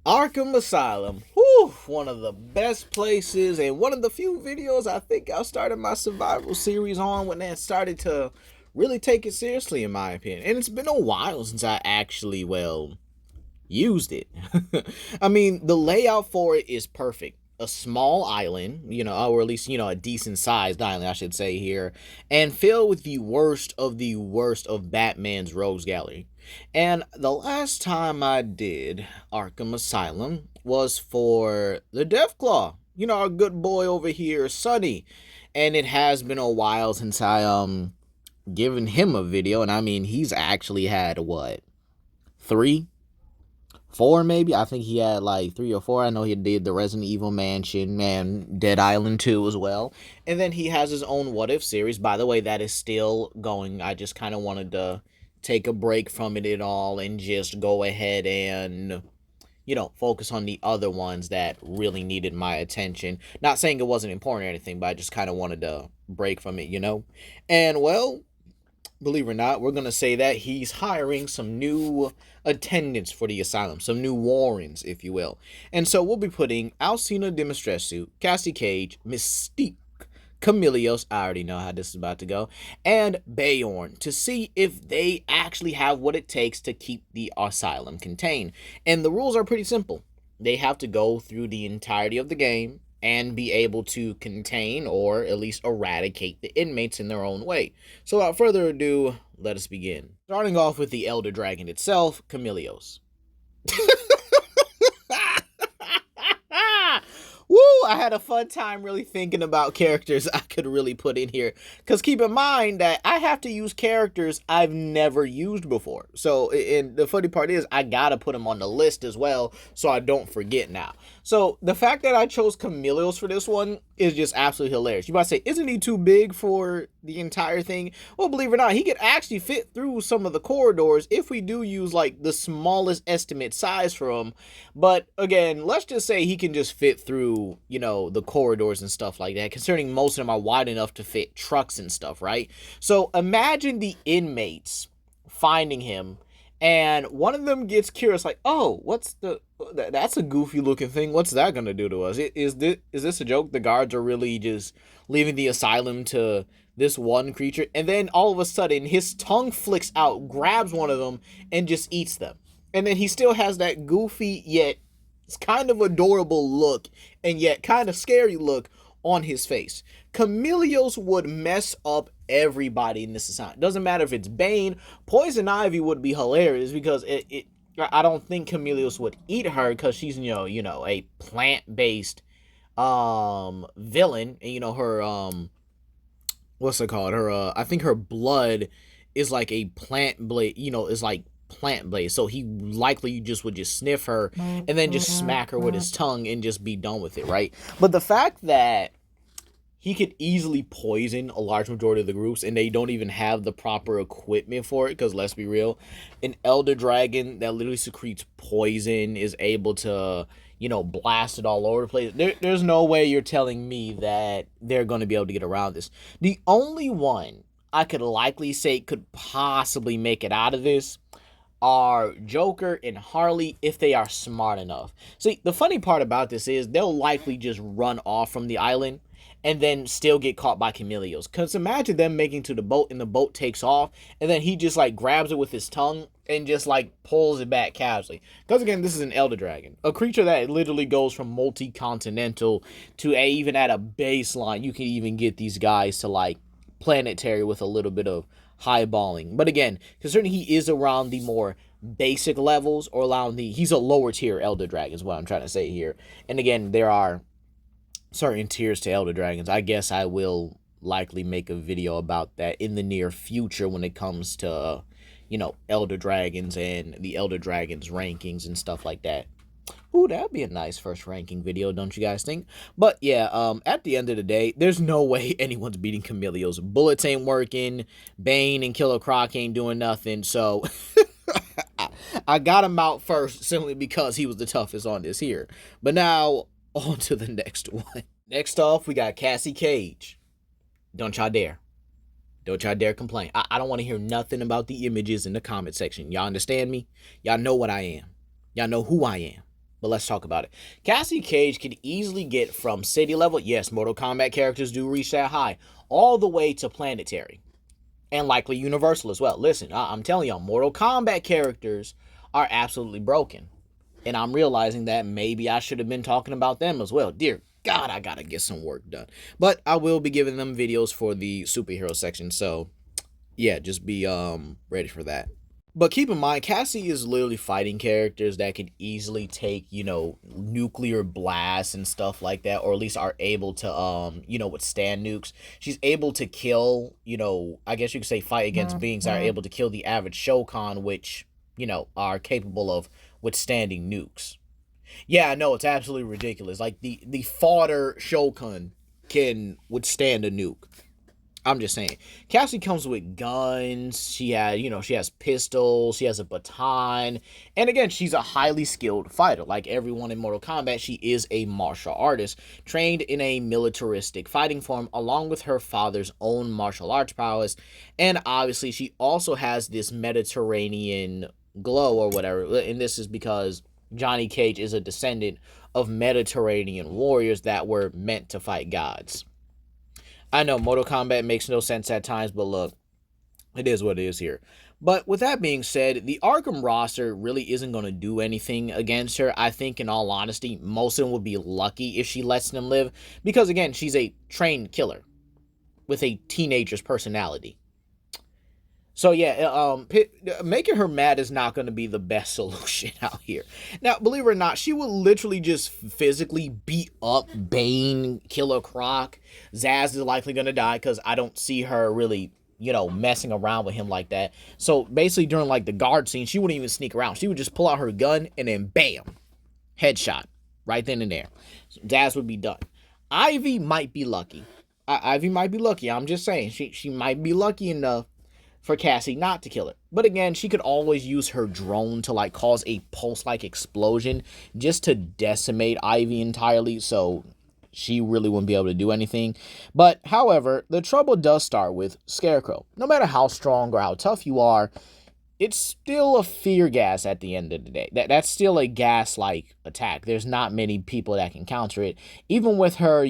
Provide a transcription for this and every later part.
Arkham Asylum. Whew, one of the best places and one of the few videos I think I started my survival series on when I started to really take it seriously, in my opinion. And it's been a while since I actually, used it. I mean, the layout for it is perfect. A small island, or at least, a decent sized island, I should say here, and filled with the worst of Batman's rogues gallery. And the last time I did Arkham Asylum was for the Deathclaw. Our good boy over here, Sonny. And it has been a while since I given him a video, and I mean he's actually had what? 3? 4 maybe. I think he had like 3 or 4. I know he did the Resident Evil Mansion and Dead Island 2 as well. And then he has his own What If series. By the way, that is still going. I just kind of wanted to take a break from it at all and just go ahead and focus on the other ones that really needed my attention. Not saying it wasn't important or anything, but I just kind of wanted to break from it. And well, believe it or not, we're going to say that he's hiring some new attendants for the asylum, some new Wardens, if you will. And so we'll be putting Alcena Dimitrescu, Cassie Cage, Mystique, Chameleios, I already know how this is about to go, and Bjorn to see if they actually have what it takes to keep the asylum contained. And the rules are pretty simple. They have to go through the entirety of the game and be able to contain or at least eradicate the inmates in their own way. So without further ado, let us begin. Starting off with the Elder Dragon itself, Chameleios. Woo! I had a fun time really thinking about characters I could really put in here. Because keep in mind that I have to use characters I've never used before. So, and the funny part is, I gotta put them on the list as well, so I don't forget now. So, the fact that I chose Chameleios for this one is just absolutely hilarious. You might say, isn't he too big for the entire thing? Well, believe it or not, he could actually fit through some of the corridors if we do use, like, the smallest estimate size for him. But, again, let's just say he can just fit through the corridors and stuff like that, considering most of them are wide enough to fit trucks and stuff, right? So imagine the inmates finding him, and one of them gets curious, like, oh, that's a goofy looking thing. What's that gonna do to us? Is this a joke? The guards are really just leaving the asylum to this one creature, and then all of a sudden his tongue flicks out, grabs one of them, and just eats them. And then he still has that goofy yet it's kind of adorable look and yet kind of scary look on his face. Chameleios would mess up everybody in this assignment. Doesn't matter if it's Bane. Poison Ivy would be hilarious because I don't think Chameleios would eat her because she's a plant-based villain, and her what's it called? Her I think her blood is like a plant blade, is like plant blade, so he likely would just sniff her and then just smack her with his tongue and just be done with it, right? But the fact that he could easily poison a large majority of the groups and they don't even have the proper equipment for it, because let's be real, an elder dragon that literally secretes poison is able to blast it all over the place. There's no way you're telling me that they're going to be able to get around this. The only one I could likely say could possibly make it out of this are Joker and Harley if they are smart enough. See, the funny part about this is they'll likely just run off from the island and then still get caught by Chameleios. Because imagine them making to the boat and the boat takes off and then he just like grabs it with his tongue and just like pulls it back casually. Because again, this is an Elder Dragon. A creature that literally goes from multi-continental to even at a baseline, you can even get these guys to like planetary with a little bit of highballing. But again, considering he is around the more basic levels, or he's a lower tier Elder Dragon is what I'm trying to say here. And again, there are certain tiers to Elder Dragons. I guess I will likely make a video about that in the near future when it comes to Elder Dragons and the Elder Dragons rankings and stuff like that. Ooh, that'd be a nice first ranking video, don't you guys think? But yeah, at the end of the day, there's no way anyone's beating Chameleios. Bullets ain't working. Bane and Killer Croc ain't doing nothing. So I got him out first simply because he was the toughest on this here. But now, on to the next one. Next off, we got Cassie Cage. Don't y'all dare. Don't y'all dare complain. I don't want to hear nothing about the images in the comment section. Y'all understand me? Y'all know what I am. Y'all know who I am. But let's talk about it. Cassie Cage can easily get from city level, yes, Mortal Kombat characters do reach that high, all the way to planetary. And likely universal as well. Listen, I'm telling y'all, Mortal Kombat characters are absolutely broken. And I'm realizing that maybe I should have been talking about them as well. Dear God, I gotta get some work done. But I will be giving them videos for the superhero section. So yeah, just be ready for that. But keep in mind, Cassie is literally fighting characters that can easily take, nuclear blasts and stuff like that, or at least are able to, withstand nukes. She's able to kill, I guess you could say fight against beings that are able to kill the average Shokan, which, are capable of withstanding nukes. Yeah, I know, it's absolutely ridiculous. Like, the fodder Shokan can withstand a nuke. I'm just saying. Cassie comes with guns. She has pistols. She has a baton. And again, she's a highly skilled fighter. Like everyone in Mortal Kombat, she is a martial artist, trained in a militaristic fighting form, along with her father's own martial arts prowess. And obviously, she also has this Mediterranean glow or whatever. And this is because Johnny Cage is a descendant of Mediterranean warriors that were meant to fight gods. I know Mortal Kombat makes no sense at times, but look, it is what it is here. But with that being said, the Arkham roster really isn't going to do anything against her. I think, in all honesty, most of them would be lucky if she lets them live. Because, again, she's a trained killer with a teenager's personality. So yeah, making her mad is not going to be the best solution out here. Now, believe it or not, she will literally just physically beat up Bane, Killer Croc. Zaz is likely going to die because I don't see her really, messing around with him like that. So basically, during like the guard scene, she wouldn't even sneak around. She would just pull out her gun and then bam, headshot right then and there. So Zaz would be done. Ivy might be lucky. Ivy might be lucky. I'm just saying, she might be lucky enough for Cassie not to kill her. But again, she could always use her drone to like cause a pulse-like explosion just to decimate Ivy entirely, so she really wouldn't be able to do anything. But however, the trouble does start with Scarecrow. No matter how strong or how tough you are, it's still a fear gas at the end of the day. That's still a gas-like attack. There's not many people that can counter it. Even with her,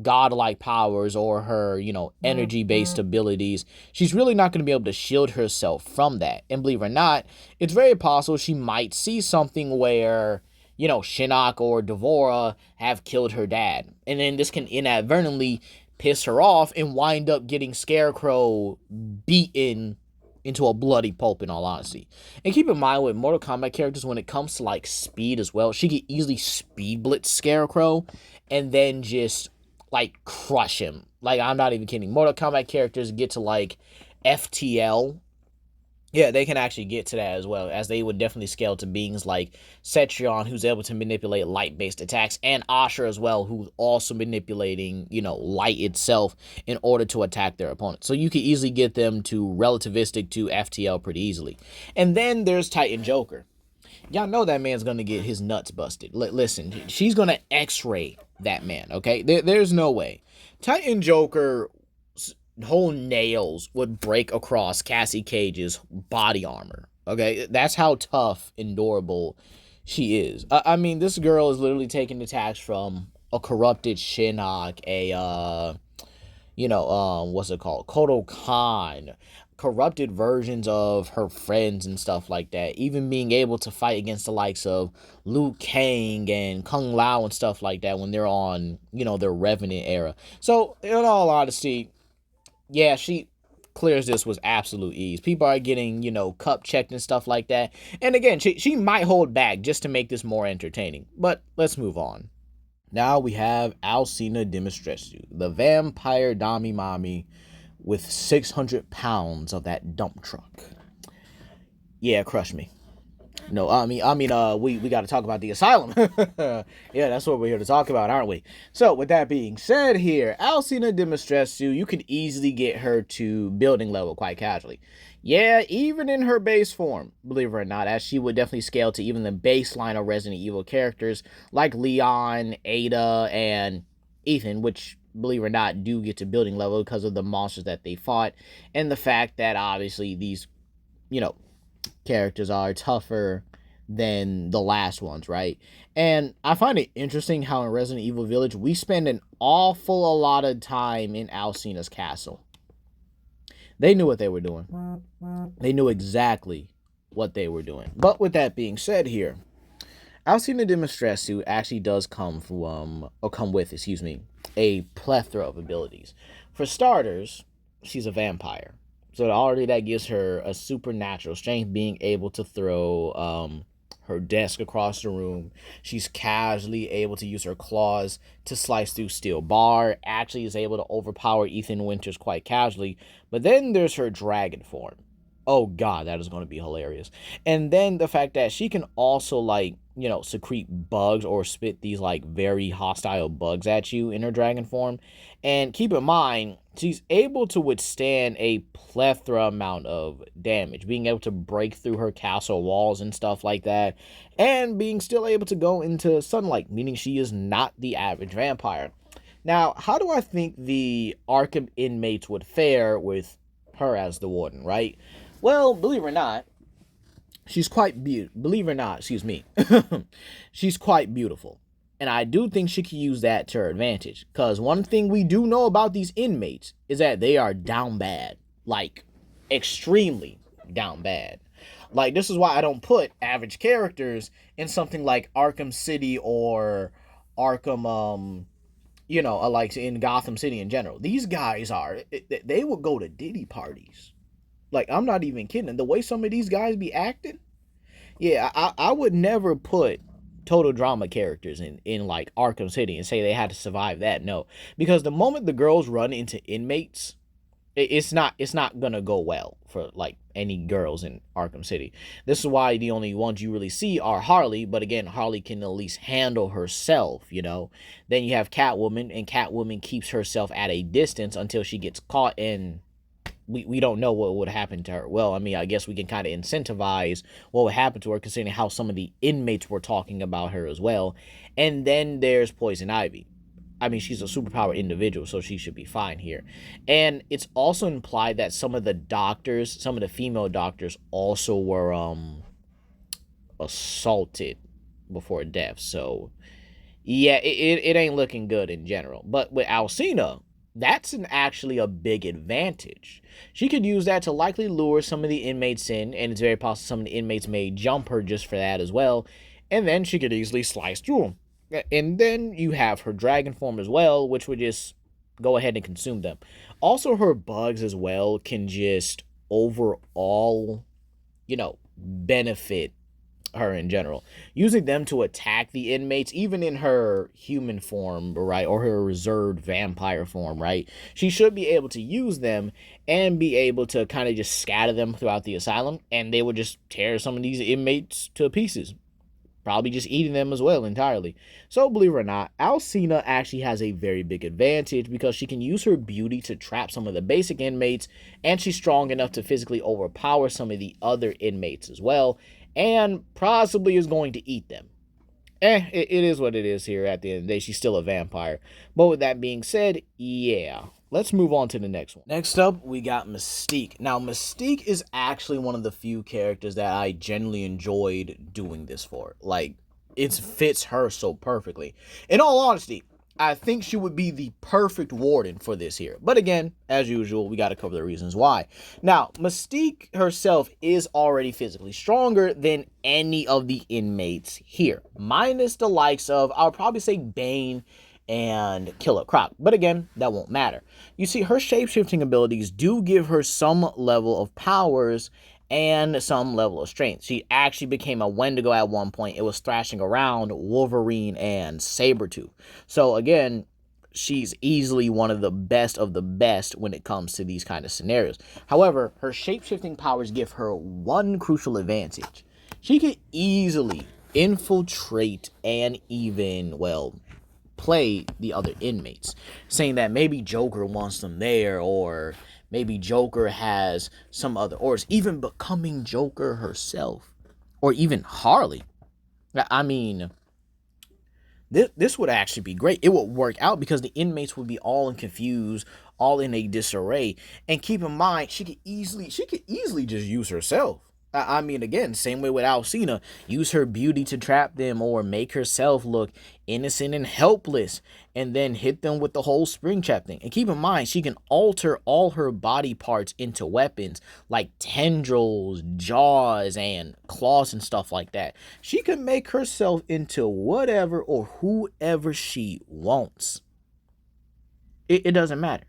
godlike powers or her, energy-based abilities, she's really not going to be able to shield herself from that. And believe it or not, it's very possible she might see something where, Shinnok or Devora have killed her dad. And then this can inadvertently piss her off and wind up getting Scarecrow beaten into a bloody pulp, in all honesty. And keep in mind, with Mortal Kombat characters, when it comes to like speed as well, she could easily speed blitz Scarecrow and then just like crush him. Like, I'm not even kidding. Mortal Kombat characters get to like FTL. Yeah, they can actually get to that as well, as they would definitely scale to beings like Cetrion, who's able to manipulate light-based attacks, and Asher as well, who's also manipulating, light itself in order to attack their opponent. So you can easily get them to relativistic to FTL pretty easily. And then there's Titan Joker. Y'all know that man's gonna get his nuts busted. Listen, she's gonna x-ray that man, okay? There's no way. Titan Joker whole nails would break across Cassie Cage's body armor. Okay, that's how tough and durable she is. I mean, this girl is literally taking attacks from a corrupted Shinnok, what's it called? Kodo Khan, corrupted versions of her friends and stuff like that. Even being able to fight against the likes of Liu Kang and Kung Lao and stuff like that when they're on, their Revenant era. So, in all honesty, yeah, she clears this with absolute ease. People are getting, cup checked and stuff like that. And again, she might hold back just to make this more entertaining. But let's move on. Now we have Alcena Dimitrescu, the vampire Dami Mommy with 600 pounds of that dump truck. Yeah, crush me. No, we got to talk about the Asylum. Yeah, that's what we're here to talk about, aren't we? So, with that being said here, Alcena Dimitrescu, you can easily get her to building level quite casually. Yeah, even in her base form, believe it or not, as she would definitely scale to even the baseline of Resident Evil characters like Leon, Ada, and Ethan, which, believe it or not, do get to building level because of the monsters that they fought, and the fact that, obviously, these, characters are tougher than the last ones, right? And I find it interesting how in Resident Evil Village we spend an awful a lot of time in Alcena's castle. They knew what they were doing. They knew exactly what they were doing. But with that being said here, Alcena Dimitrescu actually does come from, or come with, excuse me, a plethora of abilities. For starters, she's a vampire. So already that gives her a supernatural strength, being able to throw her desk across the room. She's casually able to use her claws to slice through steel bar. Actually is able to overpower Ethan Winters quite casually. But then there's her dragon form. Oh god, that is going to be hilarious. And then the fact that she can also, like, you know, secrete bugs or spit these like very hostile bugs at you in her dragon form. And keep in mind, she's able to withstand a plethora amount of damage, being able to break through her castle walls and stuff like that, and being still able to go into sunlight, meaning she is not the average vampire. Now, how do I think the Arkham inmates would fare with her as the warden, right? Well, believe it or not, she's quite beautiful. Believe it or not, excuse me. She's quite beautiful. And I do think she can use that to her advantage. Because one thing we do know about these inmates is that they are down bad. Like, extremely down bad. Like, this is why I don't put average characters in something like Arkham City or Arkham, you know, like in Gotham City in general. These guys they would go to Diddy parties. Like, I'm not even kidding. The way some of these guys be acting, yeah, I would never put total drama characters in like Arkham City and say they had to survive that. No, because the moment the girls run into inmates, it's not gonna go well for like any girls in Arkham City. This is why the only ones you really see are Harley, but again, Harley can at least handle herself, you know. Then you have Catwoman, and Catwoman keeps herself at a distance until she gets caught, and we don't know what would happen to her. Well, I mean, I guess we can kind of incentivize what would happen to her, considering how some of the inmates were talking about her as well. And then there's Poison Ivy. I mean, she's a superpower individual, so she should be fine here. And it's also implied that some of the doctors, some of the female doctors, also were assaulted before death. So yeah, it ain't looking good in general. But with Alcena, that's actually a big advantage. She could use that to likely lure some of the inmates in, and it's very possible some of the inmates may jump her just for that as well, and then she could easily slice through them. And then you have her dragon form as well, which would just go ahead and consume them. Also, her bugs as well can just overall, you know, benefit her in general, using them to attack the inmates, even in her human form, right, or her reserved vampire form, right. She should be able to use them and be able to kind of just scatter them throughout the asylum, and they would just tear some of these inmates to pieces, probably just eating them as well entirely. So believe it or not, Alcena actually has a very big advantage because she can use her beauty to trap some of the basic inmates, and she's strong enough to physically overpower some of the other inmates as well, and possibly is going to eat them. It is what it is here at the end of the day. She's still a vampire. But with that being said, yeah. Let's move on to the next one. Next up, we got Mystique. Now, Mystique is actually one of the few characters that I genuinely enjoyed doing this for. Like, it fits her so perfectly. In all honesty, I think she would be the perfect warden for this here. But again, as usual, we got to cover the reasons why. Now, Mystique herself is already physically stronger than any of the inmates here, minus the likes of, I would probably say, Bane and Killer Croc. But again, that won't matter. You see, her shape-shifting abilities do give her some level of powers and some level of strength. She actually became a Wendigo at one point. It was thrashing around Wolverine and Sabretooth. So again, she's easily one of the best when it comes to these kind of scenarios. However, her shape-shifting powers give her one crucial advantage. She can easily infiltrate and even, well, play the other inmates, saying that maybe Joker wants them there, or maybe Joker has some other orders, even becoming Joker herself, or even Harley. I mean, this would actually be great. It would work out because the inmates would be all confused, all in a disarray. And keep in mind, she could easily just use herself. I mean, again, same way with Alcena. Use her beauty to trap them or make herself look innocent and helpless, and then hit them with the whole spring trap thing. And keep in mind, she can alter all her body parts into weapons, like tendrils, jaws, and claws and stuff like that. She can make herself into whatever or whoever she wants. It doesn't matter.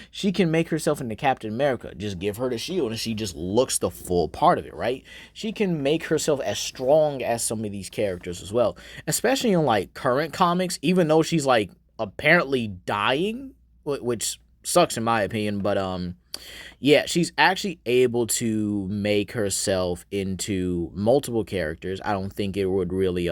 She can make herself into Captain America. Just give her the shield and she just looks the full part of it, right? She can make herself as strong as some of these characters as well. Especially in like current comics, even though she's like apparently dying, which sucks in my opinion, but yeah, she's actually able to make herself into multiple characters. I don't think it would really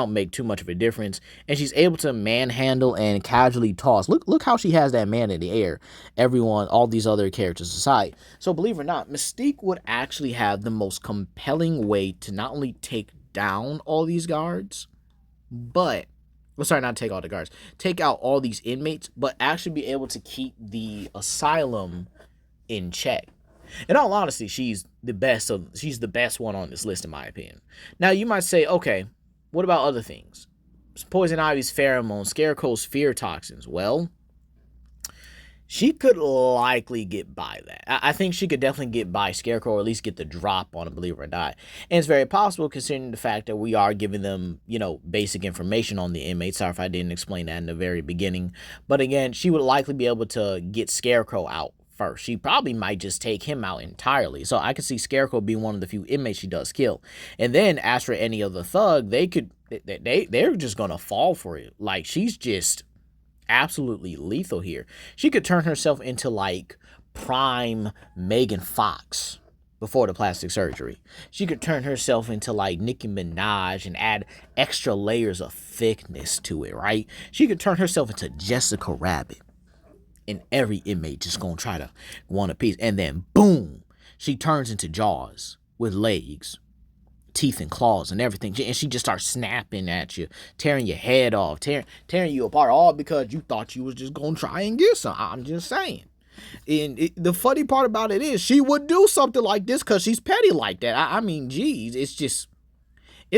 make too much of a difference, and she's able to manhandle and casually toss. Look how she has that man in the air. Everyone, all these other characters aside. So believe it or not, Mystique would actually have the most compelling way to not only take down all these guards, but not take all the guards, take out all these inmates, but actually be able to keep the asylum in check. In all honesty, she's the best one on this list in my opinion. Now you might say, okay, what about other things? Poison Ivy's pheromones, Scarecrow's fear toxins. Well, she could likely get by that. I think she could definitely get by Scarecrow, or at least get the drop on him, believe it or not. And it's very possible considering the fact that we are giving them, basic information on the inmates. Sorry if I didn't explain that in the very beginning. But again, she would likely be able to get Scarecrow out first. She probably might just take him out entirely. So I could see Scarecrow being one of the few inmates she does kill. And then as for any other thug, they're just gonna fall for it. Like, she's just absolutely lethal here. She could turn herself into like prime Megan Fox before the plastic surgery. She could turn herself into like Nicki Minaj and add extra layers of thickness to it, right? She could turn herself into Jessica Rabbit. And every inmate just gonna try to want a piece. And then, boom, she turns into Jaws with legs, teeth and claws and everything. And she just starts snapping at you, tearing your head off, tearing you apart, all because you thought you was just gonna try and get some. I'm just saying. And the funny part about it is she would do something like this because she's petty like that. I mean, geez, it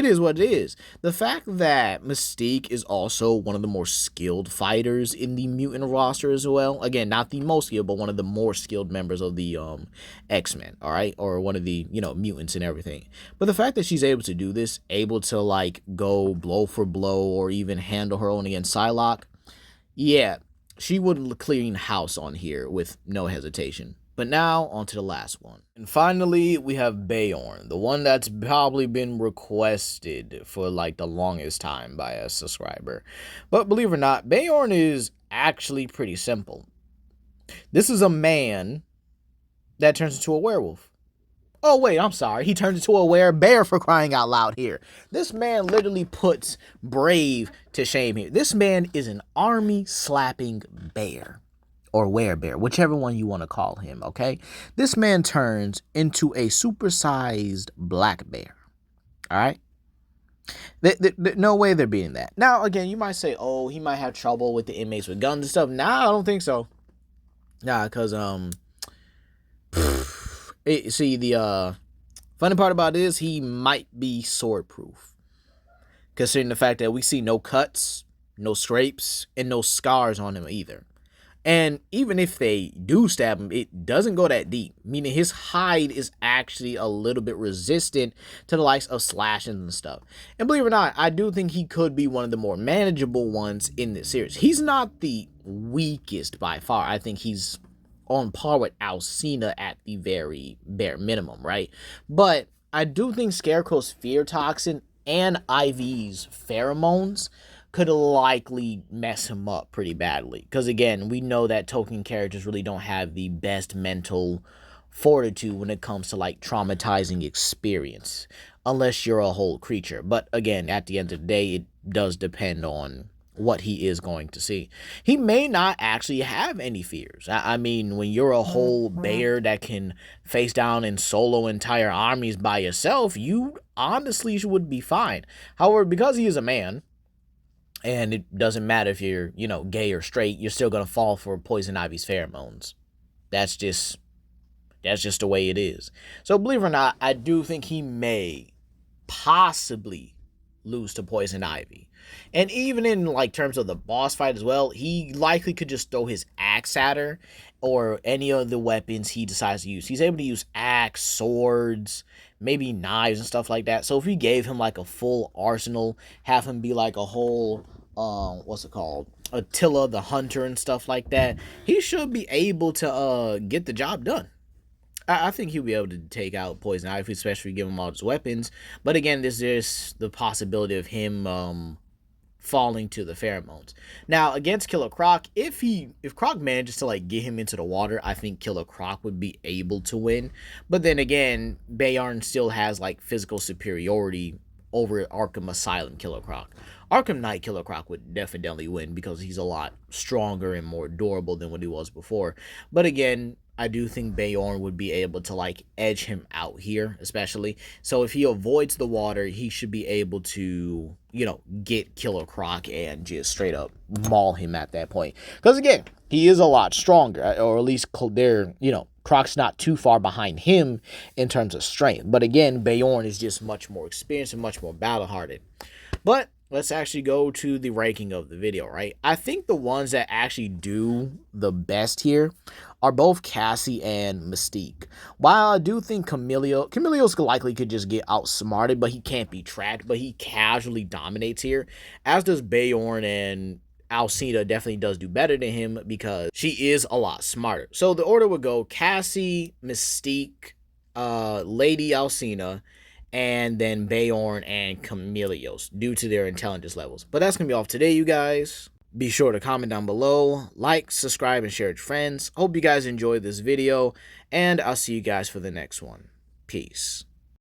is what it is. The fact that Mystique is also one of the more skilled fighters in the mutant roster as well. Again, not the most skilled, but one of the more skilled members of the X-Men, all right? Or one of the, mutants and everything. But the fact that she's able to do this, able to, like, go blow for blow or even handle her own against Psylocke, yeah, she would clean house on here with no hesitation. But now, on to the last one. And finally, we have Bayorn, the one that's probably been requested for like the longest time by a subscriber. But believe it or not, Bayorn is actually pretty simple. This is a man that turns into a werewolf. Oh, wait, I'm sorry. He turns into a werebear, for crying out loud here. This man literally puts brave to shame here. This man is an army-slapping bear. Or werebear, whichever one you want to call him, okay? This man turns into a supersized black bear, all right? No way they're beating that. Now, again, you might say, oh, he might have trouble with the inmates with guns and stuff. Nah, I don't think so. Nah, because, the funny part about it is he might be sword-proof. Considering the fact that we see no cuts, no scrapes, and no scars on him either. And even if they do stab him, it doesn't go that deep, meaning his hide is actually a little bit resistant to the likes of slashes and stuff. And believe it or not, I do think he could be one of the more manageable ones in this series. He's not the weakest by far. I think he's on par with Alcena at the very bare minimum, right? But I do think Scarecrow's fear toxin and Ivy's pheromones could likely mess him up pretty badly. Because again, we know that token characters really don't have the best mental fortitude when it comes to like traumatizing experience. Unless you're a whole creature. But again, at the end of the day, it does depend on what he is going to see. He may not actually have any fears. I mean, when you're a whole bear that can face down and solo entire armies by yourself, you honestly would be fine. However, because he is a man, and it doesn't matter if you're, gay or straight, you're still going to fall for Poison Ivy's pheromones. That's just That's just the way it is. So believe it or not, I do think he may possibly lose to Poison Ivy. And even in like terms of the boss fight as well, he likely could just throw his axe at her or any of the weapons he decides to use. He's able to use axe, swords, maybe knives and stuff like that. So if we gave him like a full arsenal, have him be like a whole what's it called? Attila the Hunter and stuff like that, he should be able to get the job done. I think he'll be able to take out Poison Ivy, especially give him all his weapons. But again, there's the possibility of him falling to the pheromones. Now against Killer Croc, if Croc manages to like get him into the water, I think Killer Croc would be able to win. But then again, Bayarn still has like physical superiority over Arkham Asylum Killer Croc. Arkham Knight Killer Croc would definitely win because he's a lot stronger and more durable than what he was before. But again, I do think Bayarn would be able to like edge him out here, especially. So if he avoids the water, he should be able to, you know, get Killer Croc and just straight up maul him at that point. Because again, he is a lot stronger, or at least they're, you know, Croc's not too far behind him in terms of strength. But again, Bayarn is just much more experienced and much more battle-hardened. But let's actually go to the ranking of the video, right? I think the ones that actually do the best here are both Cassie and Mystique. While I do think Chameleios likely could just get outsmarted, but he can't be trapped, but he casually dominates here, as does Bayarn, and Alcena definitely does do better than him because she is a lot smarter. So the order would go Cassie, Mystique, Lady Alcena, and then Bayarn and Chameleios due to their intelligence levels. But that's going to be all for today, you guys. Be sure to comment down below, like, subscribe, and share with friends. Hope you guys enjoyed this video, and I'll see you guys for the next one. Peace.